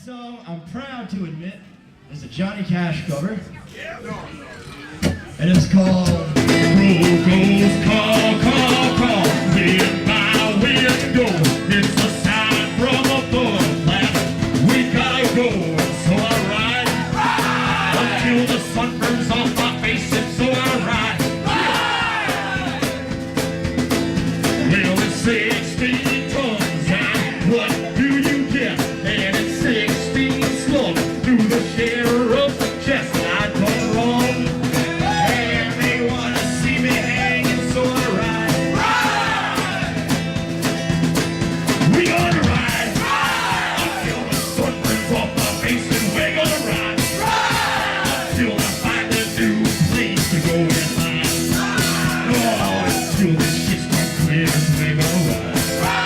song I'm proud to admit is a Johnny Cash cover. And it's called Broncos Call, Call, Call. With my window, it's a sign from above that we gotta go. So I ride until the sun burns off my face, and so I ride. Well, it's 16 tons, and what do you get? And it's 16 slugs through the sheriff's chest. I done wrong, and they wanna see me hanging, so I ride. We gonna ride until the sun burns off my face, and we're gonna ride until I find a new place to go and hide. Oh, until the shit starts clearing, we're gonna ride.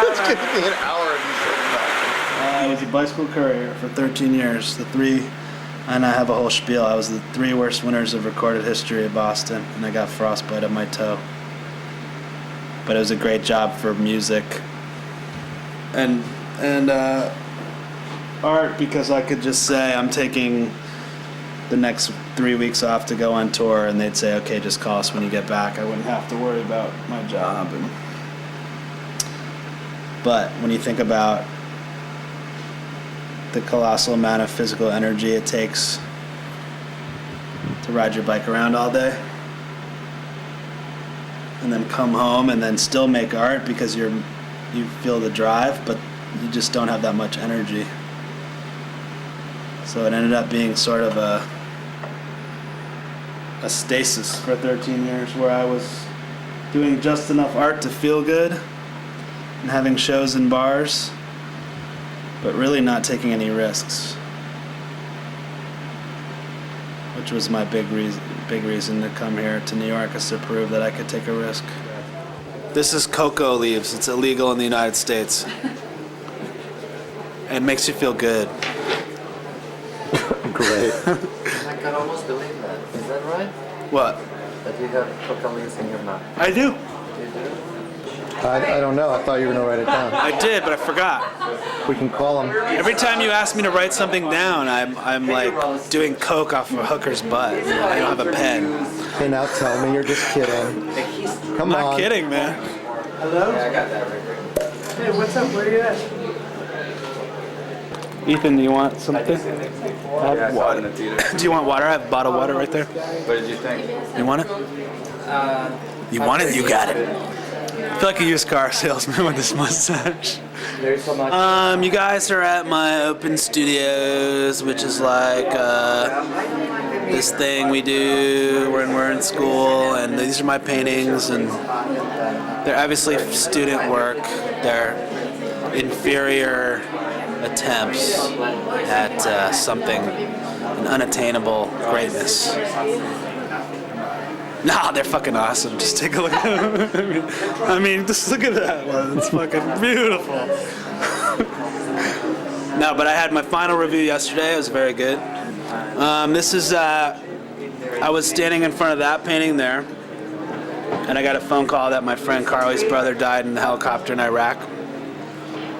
It's going to be an hour of you saying that. I was a bicycle courier for 13 years. And I have a whole spiel. I was the 3 worst winters of recorded history of Boston, and I got frostbite on my toe. But it was a great job for music and art, because I could just say I'm taking the next 3 weeks off to go on tour, and they'd say, okay, just call us when you get back. I wouldn't have to worry about my job. But when you think about the colossal amount of physical energy it takes to ride your bike around all day and then come home and then still make art because you feel the drive, but you just don't have that much energy. So it ended up being sort of a stasis for 13 years where I was doing just enough art to feel good and having shows in bars, but really not taking any risks, which was my big reason to come here to New York, is to prove that I could take a risk. This is cocoa leaves. It's illegal in the United States. It makes you feel good. Great. I can almost believe that. Is that right? What? That you have cocoa leaves in your mouth. I do. You do? I don't know. I thought you were going to write it down. I did, but I forgot. We can call him. Every time you ask me to write something down, I'm like doing coke off of a hooker's butt. I don't have a pen. Hey, now tell me you're just kidding. Come I'm on. not kidding, man. Hello? Yeah, I got that right here. Hey, what's up? Where are you at? Ethan, do you want something? Yeah, I saw it in the theater. Do you want water? I have a bottle of water right there. What did you think? You want it? You want it? You got it. I feel like a used car salesman with this mustache. There's so much. You guys are at my open studios, which is like this thing we do when we're in school, and these are my paintings, and they're obviously student work. They're inferior attempts at something, an unattainable greatness. Nah, they're fucking awesome. Just take a look at them. I mean, just look at that one. It's fucking beautiful. No, but I had my final review yesterday. It was very good. This is, I was standing in front of that painting there, and I got a phone call that my friend Carly's brother died in the helicopter in Iraq.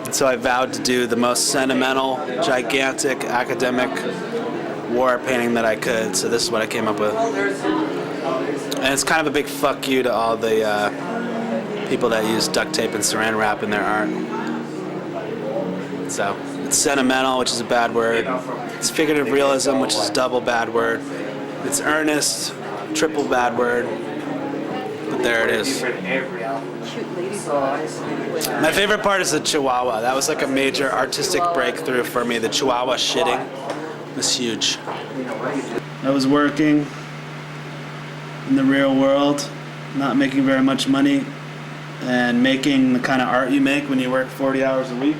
And so I vowed to do the most sentimental, gigantic, academic war painting that I could. So this is what I came up with. And it's kind of a big fuck you to all the people that use duct tape and saran wrap in their art. So it's sentimental, which is a bad word. It's figurative realism, which is a double bad word. It's earnest, triple bad word. But there it is. My favorite part is the Chihuahua. That was like a major artistic breakthrough for me. The Chihuahua shitting was huge. I was working in the real world, not making very much money, and making the kind of art you make when you work 40 hours a week,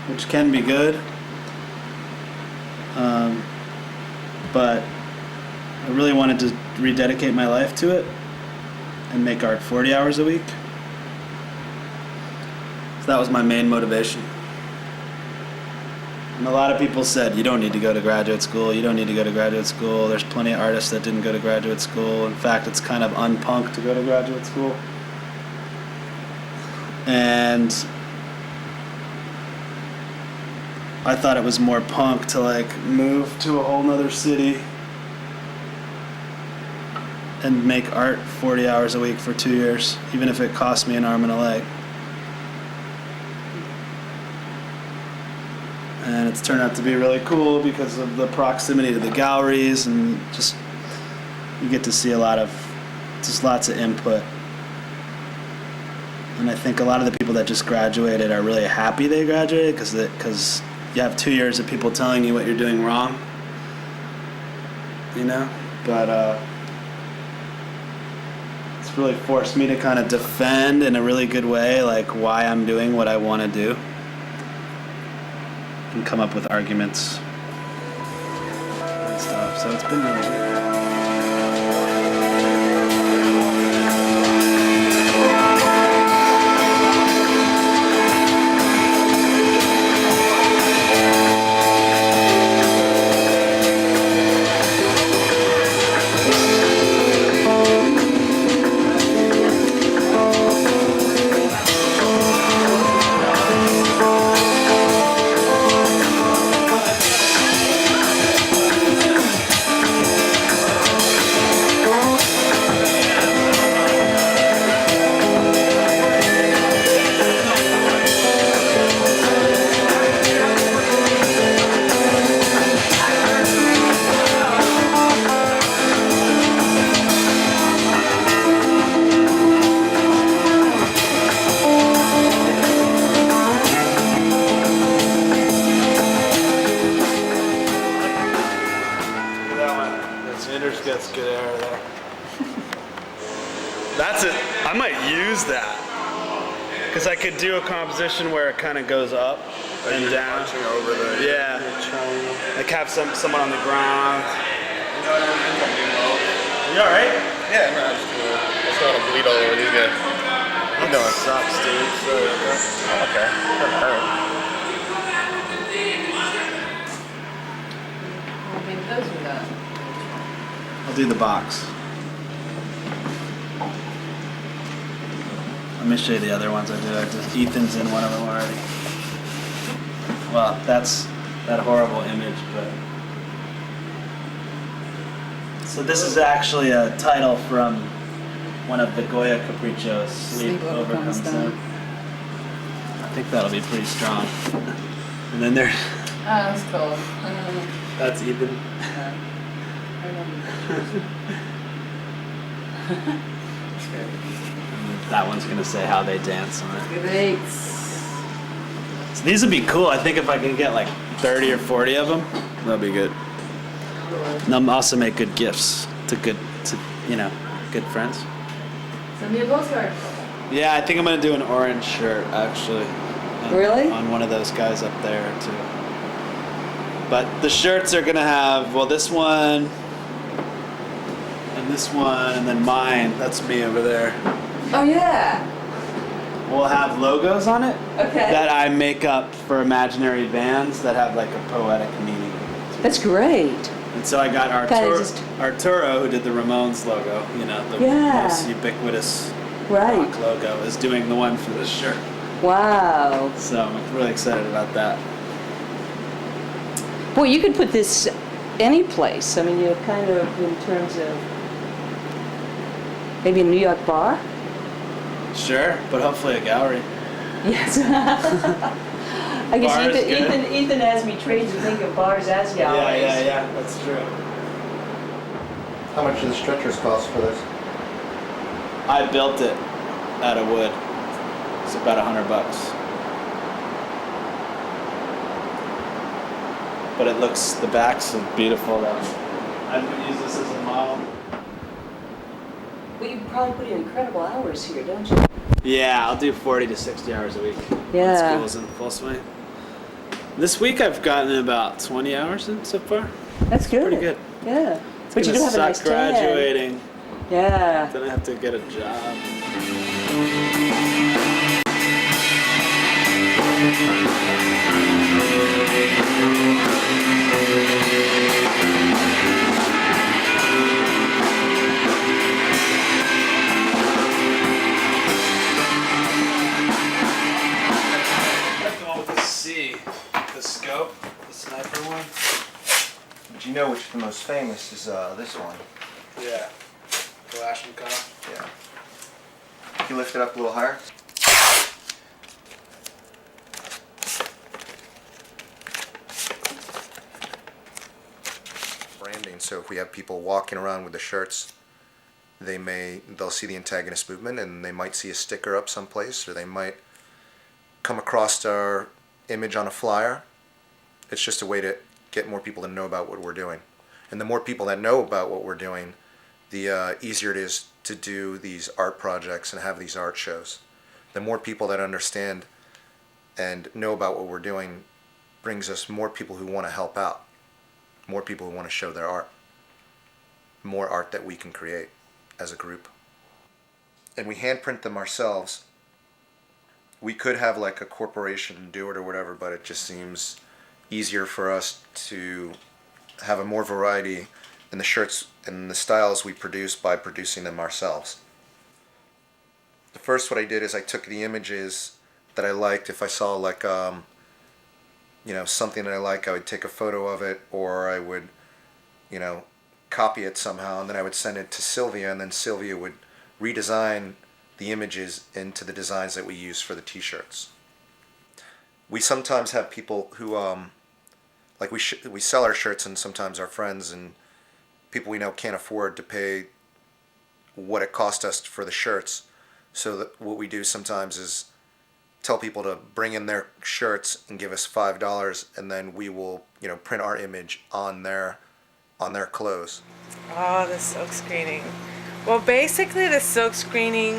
which can be good. But I really wanted to rededicate my life to it and make art 40 hours a week. So that was my main motivation. And a lot of people said, you don't need to go to graduate school, you don't need to go to graduate school. There's plenty of artists that didn't go to graduate school. In fact, it's kind of unpunk to go to graduate school. And I thought it was more punk to like move to a whole nother city and make art 40 hours a week for 2 years, even if it cost me an arm and a leg. And it's turned out to be really cool because of the proximity to the galleries, and just you get to see lots of input. And I think a lot of the people that just graduated are really happy they graduated because you have 2 years of people telling you what you're doing wrong, you know? But it's really forced me to kind of defend in a really good way like why I'm doing what I want to do and come up with arguments and stuff. So it's been really good. Gets good air there. That's it. I might use that because I could do a composition where it kind of goes up and down. Over the, yeah. Like have someone on the ground. You know what I mean? You all right? Yeah, no, I just don't want to bleed all over these guys. That sucks, dude. Okay. Doesn't hurt. Well, maybe those are done. I'll do the box. Let me show you the other ones I did. Ethan's in one of them already. Well, that's that horrible image, but... So this is actually a title from one of the Goya Caprichos, Sleep Overcomes Them. I think that'll be pretty strong. And then there... Oh, that's cool. That's Ethan. That one's gonna say how they dance on it. Great. So these would be cool. I think if I can get like 30 or 40 of them, that'd be good. And they'll also make good gifts to good friends. Send me a postcard. Yeah, I think I'm gonna do an orange shirt actually. Really? On one of those guys up there too. But the shirts are gonna have, well, this one and and this one, and then mine. That's me over there. Oh yeah. We'll have logos on it Okay. that I make up for imaginary bands that have like a poetic meaning. That's great. And so I got Arturo, who did the Ramones logo, you know, the most ubiquitous rock logo, is doing the one for this shirt. Wow. So I'm really excited about that. Boy, you could put this any place. I mean, you're kind of in terms of maybe a New York bar. Sure, but hopefully a gallery. Yes. I guess Bars, Ethan has me trained to think of bars as galleries. Yeah, that's true. How much do the stretchers cost for this? I built it out of wood. It's about $100. But it looks, the backs are beautiful though. I would use this as a model. Well, you probably put in incredible hours here, don't you? Yeah, I'll do 40 to 60 hours a week. Yeah. School's in full swing. This week I've gotten about 20 hours in so far. That's good. Pretty good. Yeah. But you do have a nice tan. Graduating. Yeah. Then I have to get a job. The scope, the sniper one. But you know which the most famous is this one. Yeah. Kalashnikov. Yeah. Can you lift it up a little higher? Branding. So if we have people walking around with the shirts, they'll see the Antagonist movement, and they might see a sticker up someplace, or they might come across our image on a flyer. It's just a way to get more people to know about what we're doing. And the more people that know about what we're doing, the easier it is to do these art projects and have these art shows. The more people that understand and know about what we're doing brings us more people who want to help out, more people who want to show their art, more art that we can create as a group. And we handprint them ourselves. We could have like a corporation do it or whatever, but it just seems easier for us to have a more variety in the shirts and the styles we produce by producing them ourselves. The first what I did is I took the images that I liked. If I saw like something that I like, I would take a photo of it, or I would copy it somehow, and then I would send it to Sylvia, and then Sylvia would redesign the images into the designs that we use for the t-shirts. We sometimes have people who we sell our shirts, and sometimes our friends and people we know can't afford to pay what it cost us for the shirts. So that what we do sometimes is tell people to bring in their shirts and give us $5, and then we will print our image on their clothes. Oh, the silk screening. Well, basically the silk screening,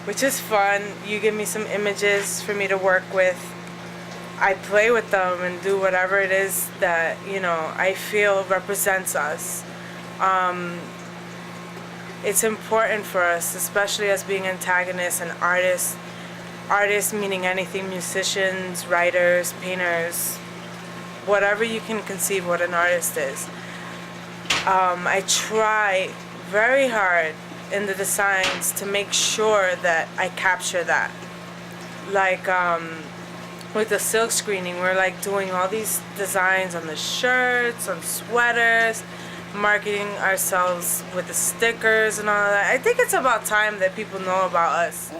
which is fun, you give me some images for me to work with. I play with them and do whatever it is that, I feel represents us. It's important for us, especially as being antagonists and artists. Artists meaning anything, musicians, writers, painters, whatever you can conceive what an artist is. I try very hard in the designs to make sure that I capture that. Like with the silk screening, we're like doing all these designs on the shirts, on sweaters, marketing ourselves with the stickers and all that. I think it's about time that people know about us.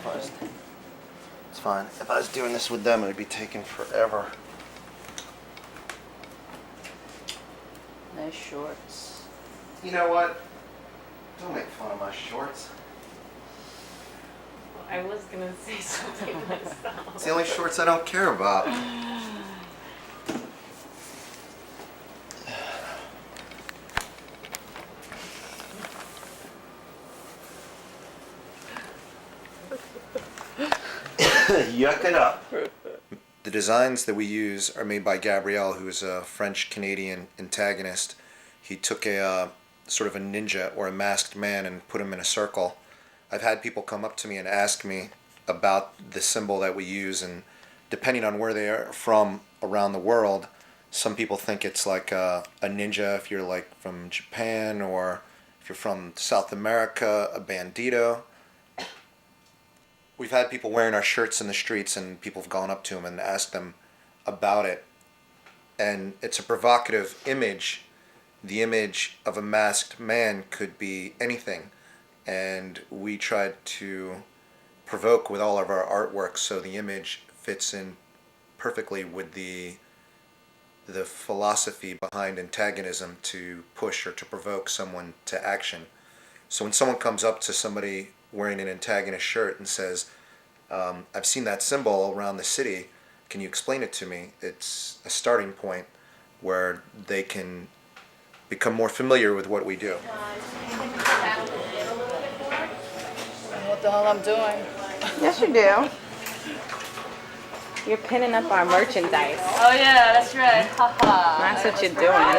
It's fine. If I was doing this with them, it would be taking forever. Nice shorts. You know what? Don't make fun of my shorts. I was gonna say something myself. It's the only shorts I don't care about. Yuck it up. The designs that we use are made by Gabriel, who is a French-Canadian antagonist. He took a sort of a ninja or a masked man and put him in a circle. I've had people come up to me and ask me about the symbol that we use, and depending on where they are from around the world, some people think it's like a ninja if you're like from Japan, or if you're from South America, a bandito. We've had people wearing our shirts in the streets, and people have gone up to them and asked them about it. And it's a provocative image. The image of a masked man could be anything. And we tried to provoke with all of our artwork so the image fits in perfectly with the philosophy behind antagonism, to push or to provoke someone to action. So when someone comes up to somebody wearing an antagonist shirt and says, I've seen that symbol around the city, can you explain it to me? It's a starting point where they can become more familiar with what we do. What the hell I'm doing? Yes, you do. You're pinning up our merchandise. Oh yeah, that's right. Haha. That's what you're doing.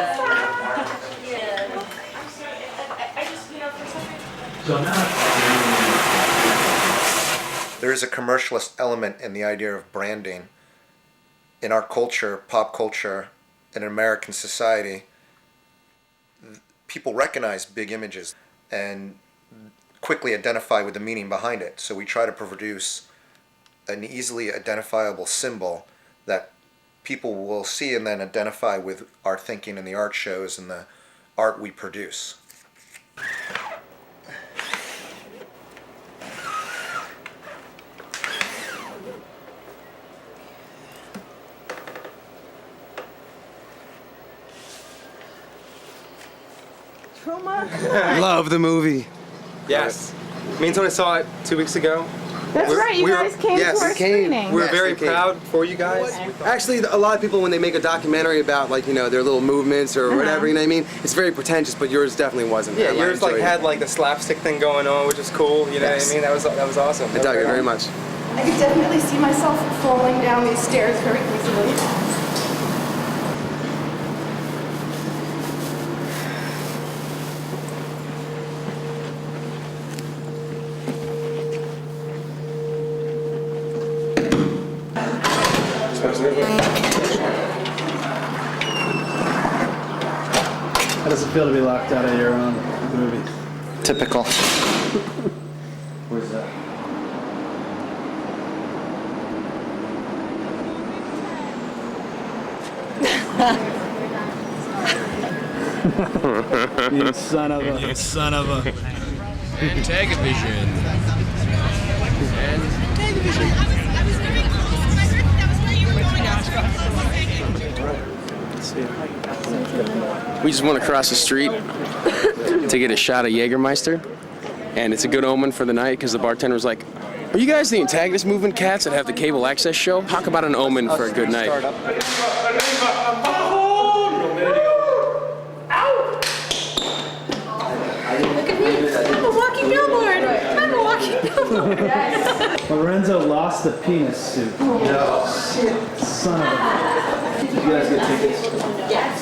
There is a commercialist element in the idea of branding. In our culture, pop culture, in American society, people recognize big images and quickly identify with the meaning behind it. So we try to produce an easily identifiable symbol that people will see and then identify with our thinking in the art shows and the art we produce. Love the movie. Yes. Me and Tony saw it 2 weeks ago. That's right, you guys came to our screening. We're Yes, very we came. proud for you guys. Actually, a lot of people, when they make a documentary about, like, you know, their little movements or whatever, you know what I mean? It's very pretentious, but yours definitely wasn't. Yeah, I yours like enjoyed it. had like the slapstick thing going on, which is cool. You know Yes. what I mean? That was awesome. I dug it very much. I could definitely see myself falling down these stairs very easily. How does it feel to be locked out of your own movie? Typical. Where's that? You son of a. You son of a. Antagovision. We just went across the street to get a shot of Jägermeister, and it's a good omen for the night because the bartender was like, "Are you guys the Antagonist Movement cats that have the cable access show? Talk about an omen for a good night." Look at me. I'm a walking billboard. I'm a walking billboard. Lorenzo lost the penis suit. No. Shit. Son of a. Did you guys get tickets? Yeah,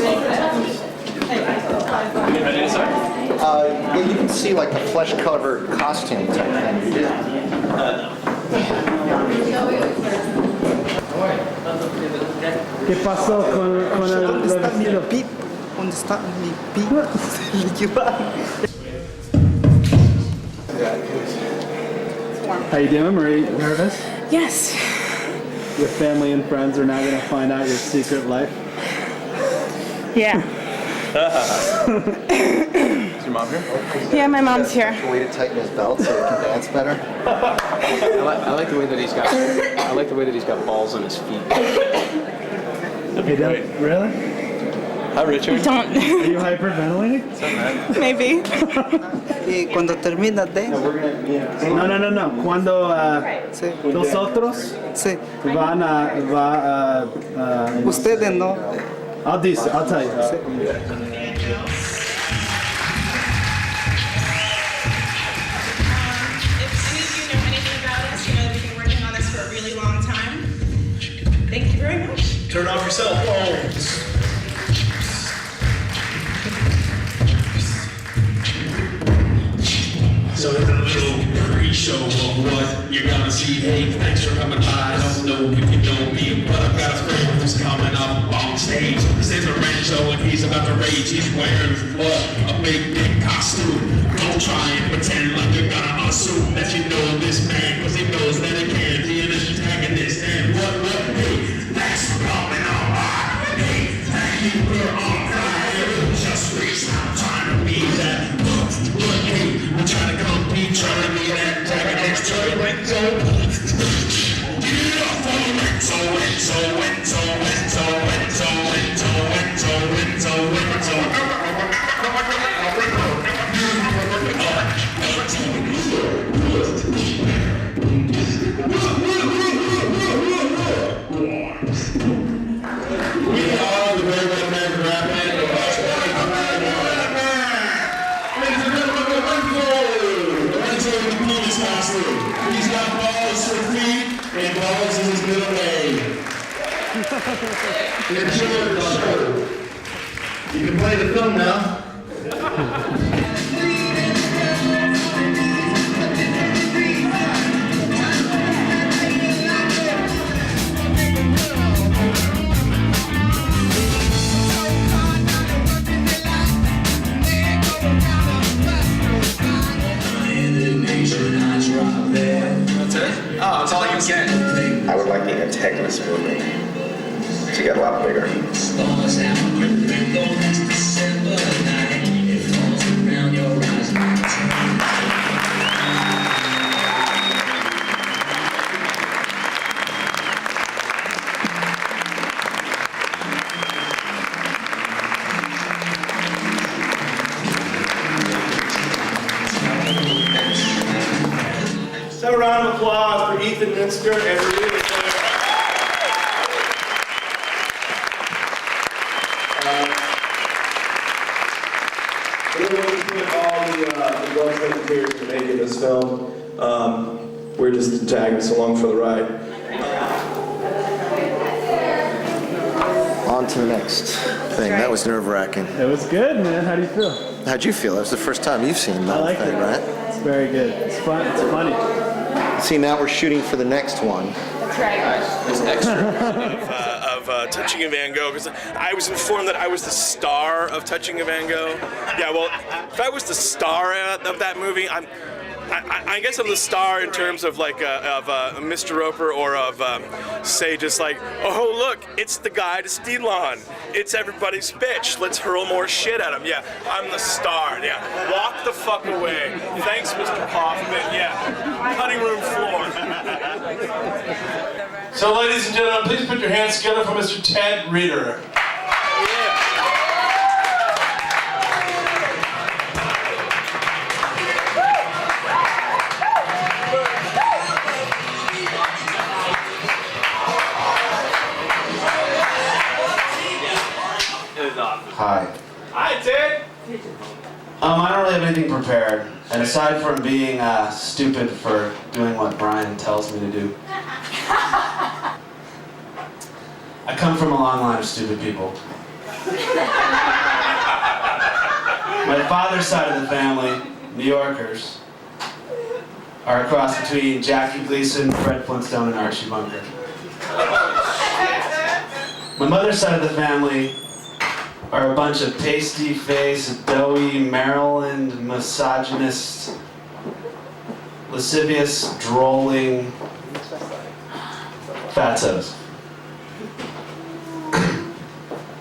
you can see like the flesh-covered costume type thing. ¿Qué pasó con el vestido? ¿Dónde está mi pip? How you doing, Marie? Nervous? Yes. Your family and friends are now going to find out your secret life. Yeah. Is your mom here? Yeah, my mom's here. Way to tighten his belt so he can dance better. I like the way that he's got. I like the way that he's got balls on his feet. You don't, really? Hi, Richard. Don't. Are you hyperventilating? Maybe. Y cuando termina de... No. Cuando los otros Sí. van a... Ustedes no. I'll tell you. If any of you know anything about us, you know that we've been working on this for a really long time. Thank you very much. Turn off your cell phones. here's a little pre-show of what you're gonna see. Hey, thanks for coming by. I don't know if you know me, but I've got a friend who's coming up on stage. This is Lorenzo, and he's about to rage. He's wearing what? A big costume. Don't try and pretend like you're gonna assume that you know this man, cause he knows that he can be an antagonist. And what, hey, thanks for coming on by. Hey, thank you for on fire. Just waste time trying to be that. But hey, we're trying to compete, trying to be an antagonist. He's got balls for feet and balls in his middle name. Enjoy the show. You can play the film now. Oh, that's all you get. I would like the antagonist movement to get a lot bigger. So a round of applause for Ethan Minsker and Riederer. Everyone put all the blood, sweat, and tears to making this film. We're just antagonists along for the ride. On to the next thing. That was nerve-wracking. It was good, man. How do you feel? How'd you feel? That was the first time you've seen that thing, right? It's very good. It's fun. It's funny. See, now we're shooting for the next one. That's right. This extra of Touching a Van Gogh, because I was informed that I was the star of Touching a Van Gogh. Yeah, well, if I was the star of that movie, I guess I'm the star in terms of like of Mr. Roper, or of say just like, oh look, it's the guy to steal on. It's everybody's bitch. Let's hurl more shit at him. Yeah, I'm the star. Yeah, walk the fuck away. Thanks, Mr. Hoffman. Yeah, cutting room floor. So ladies and gentlemen, please put your hands together for Mr. Ted Riederer. Hi. Hi, Ted. I don't really have anything prepared, and aside from being stupid for doing what Brian tells me to do, I come from a long line of stupid people. My father's side of the family, New Yorkers, are a cross between Jackie Gleason, Fred Flintstone, and Archie Bunker. My mother's side of the family are a bunch of pasty-faced, doughy, Maryland, misogynist, lascivious, drolling fatsos.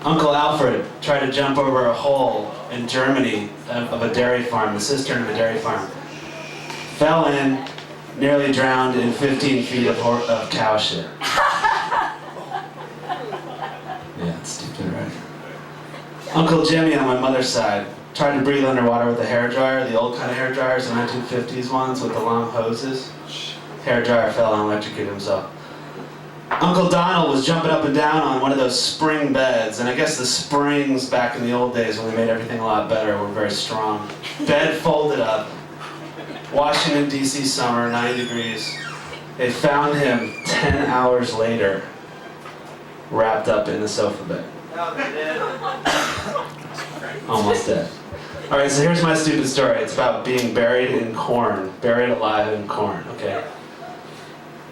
Uncle Alfred tried to jump over a hole in Germany of a dairy farm, the cistern of a dairy farm. Fell in, nearly drowned in 15 feet of cow shit. Yeah, it's stupid, right? Uncle Jimmy on my mother's side tried to breathe underwater with a hairdryer, the old kind of hairdryers, the 1950s ones with the long hoses. Hairdryer fell and electrocuted himself. Uncle Donald was jumping up and down on one of those spring beds, and I guess the springs back in the old days when they made everything a lot better were very strong. Bed folded up. Washington, D.C. summer, 90 degrees. They found him 10 hours later, wrapped up in the sofa bed. Almost dead. All right, so here's my stupid story. It's about being buried in corn, buried alive in corn, okay?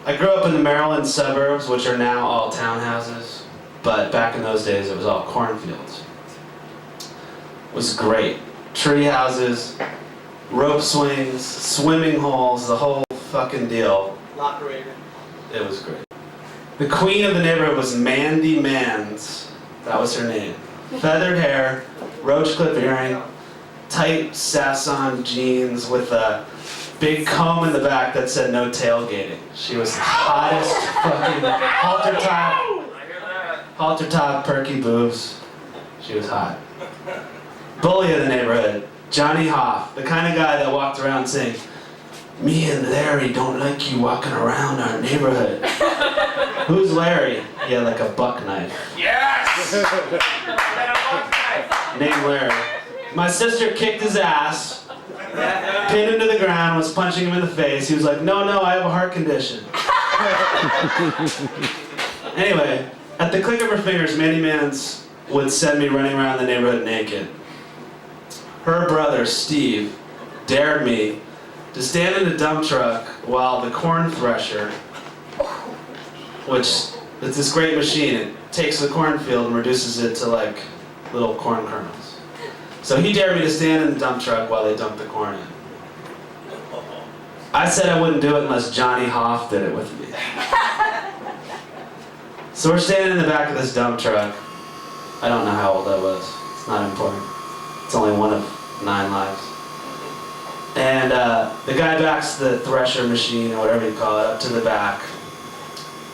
I grew up in the Maryland suburbs, which are now all townhouses, but back in those days it was all cornfields. It was great. Tree houses, rope swings, swimming holes, the whole fucking deal. Lockerator. It was great. The queen of the neighborhood was Mandy Mans. That was her name. Feathered hair, roach clip earring, tight Sasson jeans with a big comb in the back that said no tailgating. She was the hottest fucking halter top, perky boobs. She was hot. Bully of the neighborhood, Johnny Hoff, the kind of guy that walked around saying, "Me and Larry don't like you walking around our neighborhood." Who's Larry? He had like a buck knife. Yes! Named Larry. My sister kicked his ass, pinned him to the ground, was punching him in the face. He was like, "No, I have a heart condition." Anyway, at the click of her fingers, Mandy Mans would send me running around the neighborhood naked. Her brother, Steve, dared me to stand in a dump truck while the corn thresher, which is this great machine, it takes the cornfield and reduces it to like little corn kernels. So he dared me to stand in the dump truck while they dumped the corn in. I said I wouldn't do it unless Johnny Hoff did it with me. So we're standing in the back of this dump truck. I don't know how old I was. It's not important. It's only one of 9 lives. And the guy backs the thresher machine, or whatever you call it, up to the back.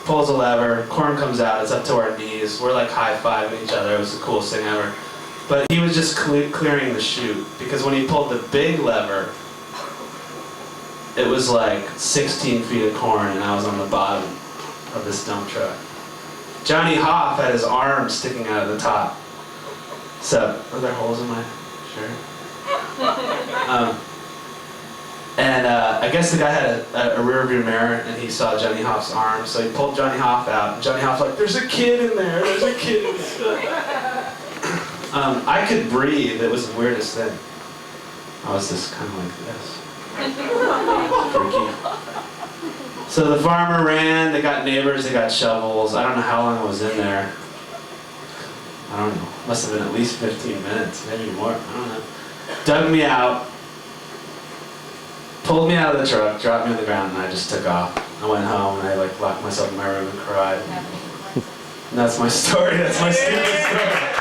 Pulls a lever, corn comes out, it's up to our knees. We're like high-fiving each other. It was the coolest thing ever. But he was just clearing the chute, because when he pulled the big lever, it was like 16 feet of corn, and I was on the bottom of this dump truck. Johnny Hoff had his arm sticking out of the top. So, are there holes in my shirt? I guess the guy had a rear view mirror, and he saw Johnny Hoff's arm, so he pulled Johnny Hoff out, and Johnny Hoff's like, "There's a kid in there, there's a kid in there." I could breathe, it was the weirdest thing. I was just kind of like this. Freaky. So the farmer ran, they got neighbors, they got shovels. I don't know how long I was in there. I don't know, must have been at least 15 minutes, maybe more, I don't know. Dug me out, pulled me out of the truck, dropped me on the ground, and I just took off. I went home and I like locked myself in my room and cried. And that's my story, that's my stupid story.